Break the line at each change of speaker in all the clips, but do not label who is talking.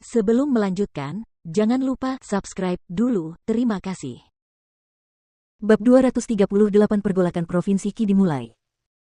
Sebelum melanjutkan, jangan lupa subscribe dulu, terima kasih.
Bab 238 Pergolakan Provinsi Qi dimulai.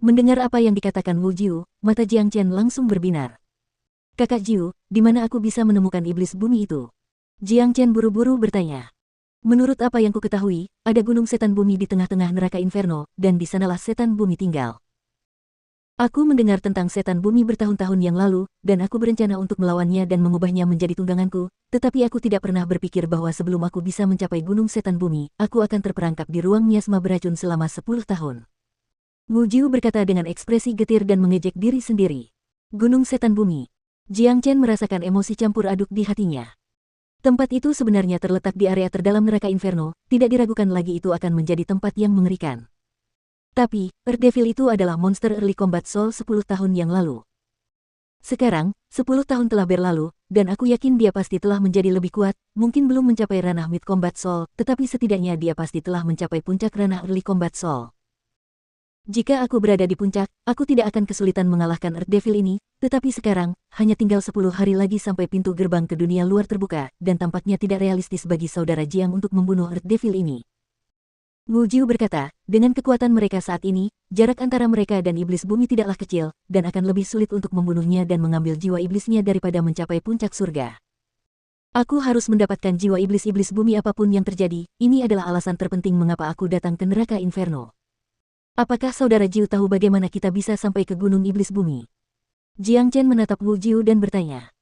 Mendengar apa yang dikatakan Wu Jiu, mata Jiang Chen langsung berbinar. Kakak Jiu, di mana aku bisa menemukan iblis bumi itu? Jiang Chen buru-buru bertanya. Menurut apa yang ku ketahui, ada gunung setan bumi di tengah-tengah neraka inferno, dan di sanalah setan bumi tinggal. Aku mendengar tentang setan bumi bertahun-tahun yang lalu, dan aku berencana untuk melawannya dan mengubahnya menjadi tungganganku, tetapi aku tidak pernah berpikir bahwa sebelum aku bisa mencapai gunung setan bumi, aku akan terperangkap di ruang miasma beracun selama 10 tahun. Wu Jiu berkata dengan ekspresi getir dan mengejek diri sendiri. Gunung setan bumi. Jiang Chen merasakan emosi campur aduk di hatinya. Tempat itu sebenarnya terletak di area terdalam neraka inferno, tidak diragukan lagi itu akan menjadi tempat yang mengerikan. Tapi, Earth Devil itu adalah monster Early Combat Soul 10 tahun yang lalu. Sekarang, 10 tahun telah berlalu, dan aku yakin dia pasti telah menjadi lebih kuat, mungkin belum mencapai ranah Mid Combat Soul, tetapi setidaknya dia pasti telah mencapai puncak ranah Early Combat Soul. Jika aku berada di puncak, aku tidak akan kesulitan mengalahkan Earth Devil ini, tetapi sekarang, hanya tinggal 10 hari lagi sampai pintu gerbang ke dunia luar terbuka, dan tampaknya tidak realistis bagi saudara Jiang untuk membunuh Earth Devil ini. Wu Jiu berkata, dengan kekuatan mereka saat ini, jarak antara mereka dan iblis bumi tidaklah kecil, dan akan lebih sulit untuk membunuhnya dan mengambil jiwa iblisnya daripada mencapai puncak surga. Aku harus mendapatkan jiwa iblis-iblis bumi apapun yang terjadi, ini adalah alasan terpenting mengapa aku datang ke neraka inferno. Apakah saudara Jiu tahu bagaimana kita bisa sampai ke gunung iblis bumi? Jiang Chen menatap Wu Jiu dan bertanya.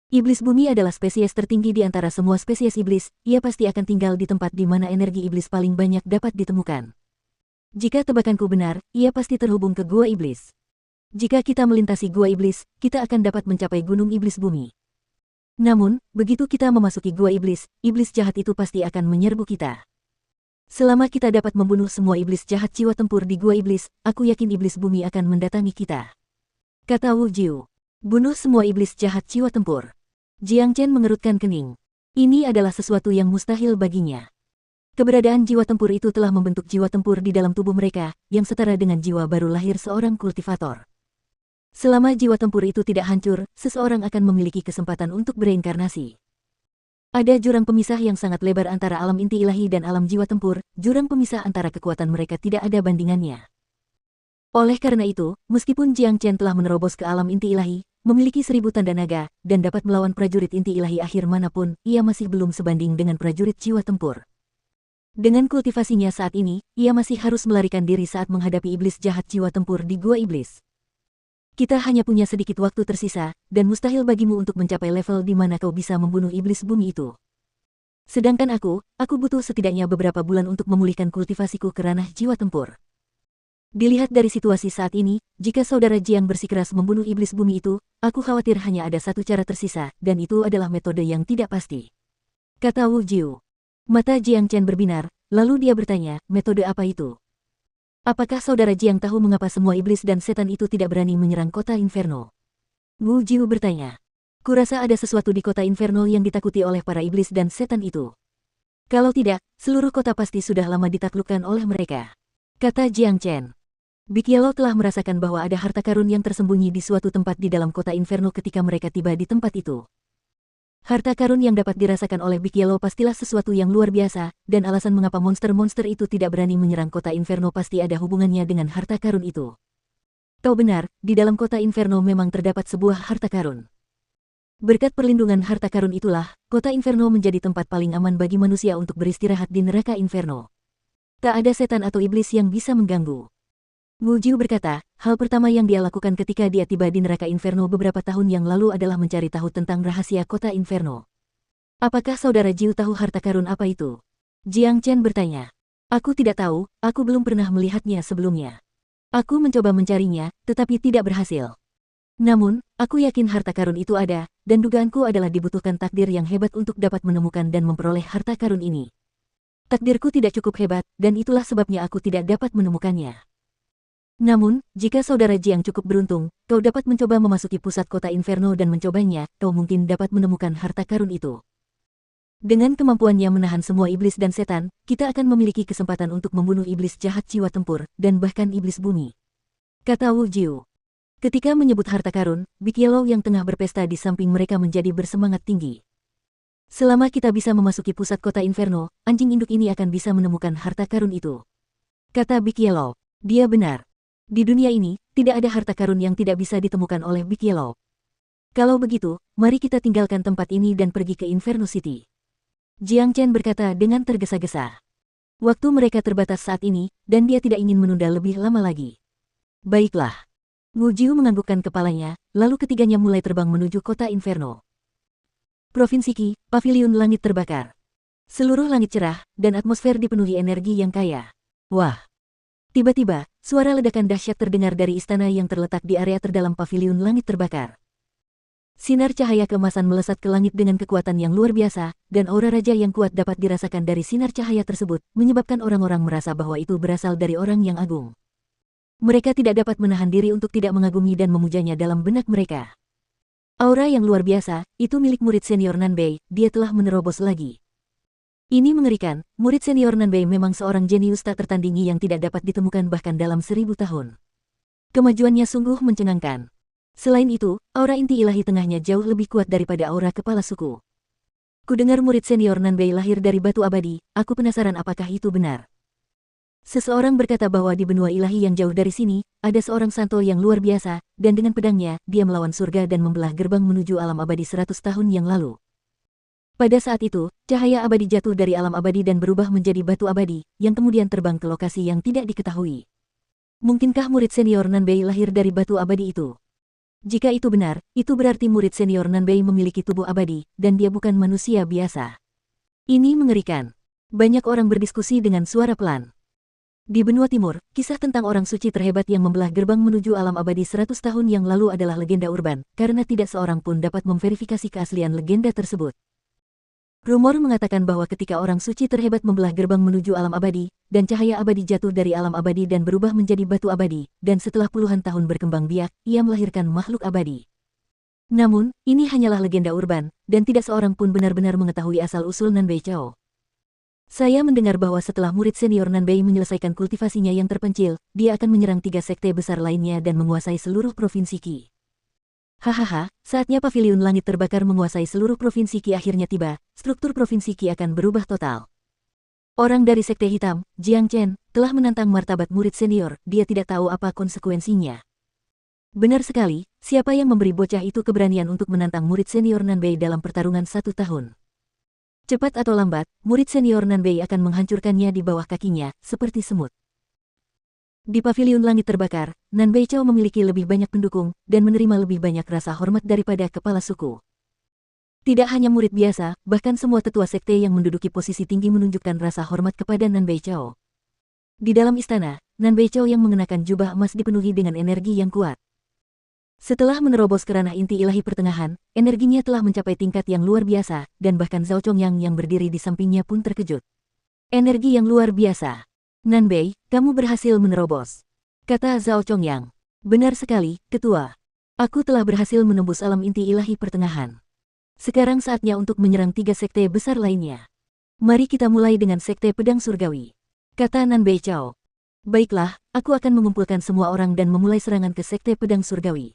Iblis bumi adalah spesies tertinggi di antara semua spesies iblis, ia pasti akan tinggal di tempat di mana energi iblis paling banyak dapat ditemukan. Jika tebakanku benar, ia pasti terhubung ke gua iblis. Jika kita melintasi gua iblis, kita akan dapat mencapai gunung iblis bumi. Namun, begitu kita memasuki gua iblis, iblis jahat itu pasti akan menyerbu kita. Selama kita dapat membunuh semua iblis jahat jiwa tempur di gua iblis, aku yakin iblis bumi akan mendatangi kita. Kata Wu Jiu. Bunuh semua iblis jahat jiwa tempur. Jiang Chen mengerutkan kening. Ini adalah sesuatu yang mustahil baginya. Keberadaan jiwa tempur itu telah membentuk jiwa tempur di dalam tubuh mereka, yang setara dengan jiwa baru lahir seorang kultivator. Selama jiwa tempur itu tidak hancur, seseorang akan memiliki kesempatan untuk bereinkarnasi. Ada jurang pemisah yang sangat lebar antara alam inti ilahi dan alam jiwa tempur, jurang pemisah antara kekuatan mereka tidak ada bandingannya. Oleh karena itu, meskipun Jiang Chen telah menerobos ke alam inti ilahi, memiliki 1000 tanda naga, dan dapat melawan prajurit inti ilahi akhir manapun, ia masih belum sebanding dengan prajurit jiwa tempur. Dengan kultivasinya saat ini, ia masih harus melarikan diri saat menghadapi iblis jahat jiwa tempur di gua iblis. Kita hanya punya sedikit waktu tersisa, dan mustahil bagimu untuk mencapai level di mana kau bisa membunuh iblis bumi itu. Sedangkan aku butuh setidaknya beberapa bulan untuk memulihkan kultivasiku ke ranah jiwa tempur. Dilihat dari situasi saat ini, jika saudara Jiang bersikeras membunuh iblis bumi itu, aku khawatir hanya ada satu cara tersisa, dan itu adalah metode yang tidak pasti. Kata Wu Jiu. Mata Jiang Chen berbinar, lalu dia bertanya, metode apa itu? Apakah saudara Jiang tahu mengapa semua iblis dan setan itu tidak berani menyerang kota inferno? Wu Jiu bertanya. Kurasa ada sesuatu di kota inferno yang ditakuti oleh para iblis dan setan itu. Kalau tidak, seluruh kota pasti sudah lama ditaklukkan oleh mereka. Kata Jiang Chen. Big Yellow telah merasakan bahwa ada harta karun yang tersembunyi di suatu tempat di dalam kota inferno ketika mereka tiba di tempat itu. Harta karun yang dapat dirasakan oleh Big Yellow pastilah sesuatu yang luar biasa, dan alasan mengapa monster-monster itu tidak berani menyerang kota inferno pasti ada hubungannya dengan harta karun itu. Kau benar, di dalam kota inferno memang terdapat sebuah harta karun. Berkat perlindungan harta karun itulah, kota inferno menjadi tempat paling aman bagi manusia untuk beristirahat di neraka inferno. Tak ada setan atau iblis yang bisa mengganggu. Wu Jiu berkata, hal pertama yang dia lakukan ketika dia tiba di neraka inferno beberapa tahun yang lalu adalah mencari tahu tentang rahasia kota inferno. Apakah saudara Jiu tahu harta karun apa itu? Jiang Chen bertanya. Aku tidak tahu, aku belum pernah melihatnya sebelumnya. Aku mencoba mencarinya, tetapi tidak berhasil. Namun, aku yakin harta karun itu ada, dan dugaanku adalah dibutuhkan takdir yang hebat untuk dapat menemukan dan memperoleh harta karun ini. Takdirku tidak cukup hebat, dan itulah sebabnya aku tidak dapat menemukannya. Namun, jika saudara Jiang cukup beruntung, kau dapat mencoba memasuki pusat kota inferno dan mencobanya, kau mungkin dapat menemukan harta karun itu. Dengan kemampuannya menahan semua iblis dan setan, kita akan memiliki kesempatan untuk membunuh iblis jahat jiwa tempur, dan bahkan iblis bumi. Kata Wu Jiu. Ketika menyebut harta karun, Big Yellow yang tengah berpesta di samping mereka menjadi bersemangat tinggi. Selama kita bisa memasuki pusat kota Inferno, anjing induk ini akan bisa menemukan harta karun itu. Kata Big Yellow. Dia benar. Di dunia ini, tidak ada harta karun yang tidak bisa ditemukan oleh Big Yellow. Kalau begitu, mari kita tinggalkan tempat ini dan pergi ke Inferno City. Jiang Chen berkata dengan tergesa-gesa. Waktu mereka terbatas saat ini, dan dia tidak ingin menunda lebih lama lagi. Baiklah. Wu Jiu menganggukkan kepalanya, lalu ketiganya mulai terbang menuju kota Inferno. Provinsi Qi, Paviliun Langit terbakar. Seluruh langit cerah, dan atmosfer dipenuhi energi yang kaya. Wah! Tiba-tiba, suara ledakan dahsyat terdengar dari istana yang terletak di area terdalam Paviliun Langit terbakar. Sinar cahaya keemasan melesat ke langit dengan kekuatan yang luar biasa, dan aura raja yang kuat dapat dirasakan dari sinar cahaya tersebut, menyebabkan orang-orang merasa bahwa itu berasal dari orang yang agung. Mereka tidak dapat menahan diri untuk tidak mengagumi dan memujanya dalam benak mereka. Aura yang luar biasa, itu milik murid senior Nanbei, dia telah menerobos lagi. Ini mengerikan, murid senior Nanbei memang seorang jenius tak tertandingi yang tidak dapat ditemukan bahkan dalam 1000 tahun. Kemajuannya sungguh mencengangkan. Selain itu, aura inti ilahi tengahnya jauh lebih kuat daripada aura kepala suku. Kudengar murid senior Nanbei lahir dari batu abadi, aku penasaran apakah itu benar. Seseorang berkata bahwa di benua ilahi yang jauh dari sini, ada seorang santo yang luar biasa, dan dengan pedangnya, dia melawan surga dan membelah gerbang menuju alam abadi 100 tahun yang lalu. Pada saat itu, cahaya abadi jatuh dari alam abadi dan berubah menjadi batu abadi, yang kemudian terbang ke lokasi yang tidak diketahui. Mungkinkah murid senior Nanbei lahir dari batu abadi itu? Jika itu benar, itu berarti murid senior Nanbei memiliki tubuh abadi, dan dia bukan manusia biasa. Ini mengerikan. Banyak orang berdiskusi dengan suara pelan. Di benua timur, kisah tentang orang suci terhebat yang membelah gerbang menuju alam abadi 100 tahun yang lalu adalah legenda urban, karena tidak seorang pun dapat memverifikasi keaslian legenda tersebut. Rumor mengatakan bahwa ketika orang suci terhebat membelah gerbang menuju alam abadi, dan cahaya abadi jatuh dari alam abadi dan berubah menjadi batu abadi, dan setelah puluhan tahun berkembang biak, ia melahirkan makhluk abadi. Namun, ini hanyalah legenda urban, dan tidak seorang pun benar-benar mengetahui asal-usul Nanbei Chao. Saya mendengar bahwa setelah murid senior Nanbei menyelesaikan kultivasinya yang terpencil, dia akan menyerang 3 sekte besar lainnya dan menguasai seluruh provinsi Qi. Hahaha, saatnya Paviliun Langit terbakar menguasai seluruh provinsi Qi akhirnya tiba, struktur provinsi Qi akan berubah total. Orang dari Sekte Hitam, Jiang Chen, telah menantang martabat murid senior, dia tidak tahu apa konsekuensinya. Benar sekali, siapa yang memberi bocah itu keberanian untuk menantang murid senior Nanbei dalam pertarungan 1 tahun? Cepat atau lambat, murid senior Nanbei akan menghancurkannya di bawah kakinya, seperti semut. Di Paviliun Langit terbakar, Nanbei Chao memiliki lebih banyak pendukung, dan menerima lebih banyak rasa hormat daripada kepala suku. Tidak hanya murid biasa, bahkan semua tetua sekte yang menduduki posisi tinggi menunjukkan rasa hormat kepada Nanbei Chao. Di dalam istana, Nanbei Chao yang mengenakan jubah emas dipenuhi dengan energi yang kuat. Setelah menerobos ke ranah inti ilahi pertengahan, energinya telah mencapai tingkat yang luar biasa, dan bahkan Zhao Chongyang yang berdiri di sampingnya pun terkejut. Energi yang luar biasa. Nanbei, kamu berhasil menerobos. Kata Zhao Chongyang. Benar sekali, ketua. Aku telah berhasil menembus alam inti ilahi pertengahan. Sekarang saatnya untuk menyerang 3 sekte besar lainnya. Mari kita mulai dengan sekte pedang surgawi. Kata Nanbei Chao. Baiklah, aku akan mengumpulkan semua orang dan memulai serangan ke sekte pedang surgawi.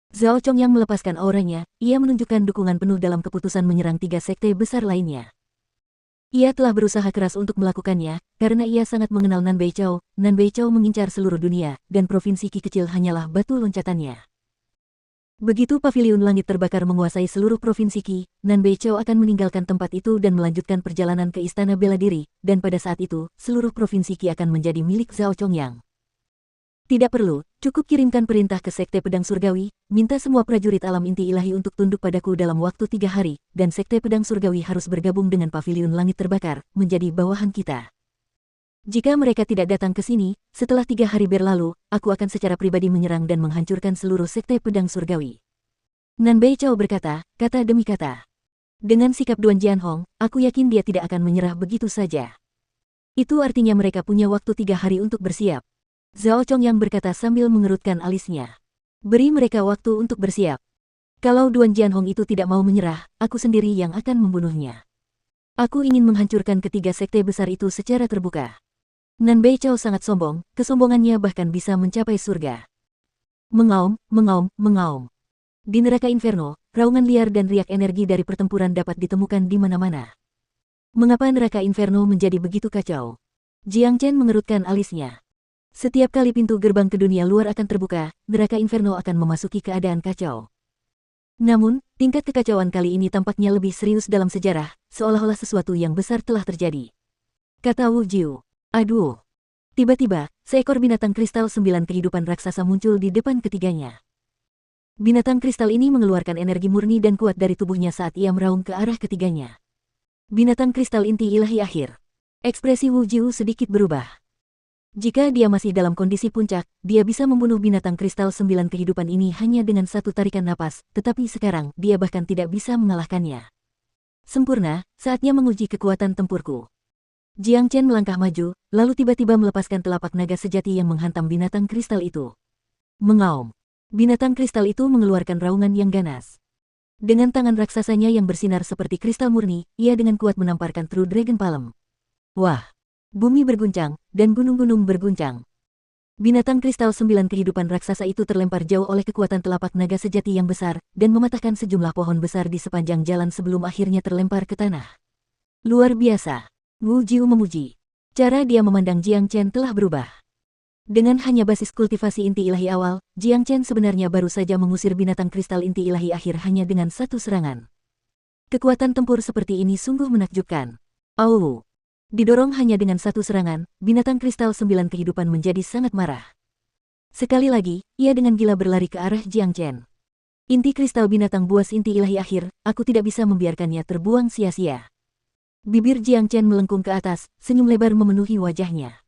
Zhao Chongyang melepaskan auranya, ia menunjukkan dukungan penuh dalam keputusan menyerang 3 sekte besar lainnya. Ia telah berusaha keras untuk melakukannya, karena ia sangat mengenal Nanbei Chao. Nanbei Chao mengincar seluruh dunia, dan provinsi Qi kecil hanyalah batu loncatannya. Begitu Paviliun Langit terbakar menguasai seluruh provinsi Qi, Nanbei Chao akan meninggalkan tempat itu dan melanjutkan perjalanan ke Istana Bela Diri, dan pada saat itu, seluruh provinsi Qi akan menjadi milik Zhao Chongyang. Tidak perlu, cukup kirimkan perintah ke Sekte Pedang Surgawi, minta semua prajurit alam inti ilahi untuk tunduk padaku dalam waktu 3 hari, dan Sekte Pedang Surgawi harus bergabung dengan Paviliun Langit terbakar, menjadi bawahan kita. Jika mereka tidak datang ke sini, setelah 3 hari berlalu, aku akan secara pribadi menyerang dan menghancurkan seluruh Sekte Pedang Surgawi. Nanbei Chao berkata, kata demi kata. Dengan sikap Duan Jianhong, aku yakin dia tidak akan menyerah begitu saja. Itu artinya mereka punya waktu 3 hari untuk bersiap. Zhao Chongyang berkata sambil mengerutkan alisnya. Beri mereka waktu untuk bersiap. Kalau Duan Jianhong itu tidak mau menyerah, aku sendiri yang akan membunuhnya. Aku ingin menghancurkan ketiga sekte besar itu secara terbuka. Nanbei Chao sangat sombong, kesombongannya bahkan bisa mencapai surga. Mengaum, mengaum, mengaum. Di neraka inferno, raungan liar dan riak energi dari pertempuran dapat ditemukan di mana-mana. Mengapa neraka inferno menjadi begitu kacau? Jiang Chen mengerutkan alisnya. Setiap kali pintu gerbang ke dunia luar akan terbuka, neraka inferno akan memasuki keadaan kacau. Namun, tingkat kekacauan kali ini tampaknya lebih serius dalam sejarah, seolah-olah sesuatu yang besar telah terjadi. Kata Wu Jiu. Aduh. Tiba-tiba, seekor binatang kristal 9 kehidupan raksasa muncul di depan ketiganya. Binatang kristal ini mengeluarkan energi murni dan kuat dari tubuhnya saat ia meraung ke arah ketiganya. Binatang kristal inti ilahi akhir. Ekspresi Wu Jiu sedikit berubah. Jika dia masih dalam kondisi puncak, dia bisa membunuh binatang kristal 9 kehidupan ini hanya dengan satu tarikan napas, tetapi sekarang dia bahkan tidak bisa mengalahkannya. Sempurna, saatnya menguji kekuatan tempurku. Jiang Chen melangkah maju, lalu tiba-tiba melepaskan telapak naga sejati yang menghantam binatang kristal itu. Mengaum. Binatang kristal itu mengeluarkan raungan yang ganas. Dengan tangan raksasanya yang bersinar seperti kristal murni, ia dengan kuat menamparkan True Dragon Palm. Wah! Bumi berguncang, dan gunung-gunung berguncang. Binatang kristal 9 kehidupan raksasa itu terlempar jauh oleh kekuatan telapak naga sejati yang besar, dan mematahkan sejumlah pohon besar di sepanjang jalan sebelum akhirnya terlempar ke tanah. Luar biasa. Wu Jiu memuji. Cara dia memandang Jiang Chen telah berubah. Dengan hanya basis kultivasi inti ilahi awal, Jiang Chen sebenarnya baru saja mengusir binatang kristal inti ilahi akhir hanya dengan satu serangan. Kekuatan tempur seperti ini sungguh menakjubkan. Au! Didorong hanya dengan satu serangan, binatang kristal 9 kehidupan menjadi sangat marah. Sekali lagi, ia dengan gila berlari ke arah Jiang Chen. Inti kristal binatang buas inti ilahi akhir, aku tidak bisa membiarkannya terbuang sia-sia. Bibir Jiang Chen melengkung ke atas, senyum lebar memenuhi wajahnya.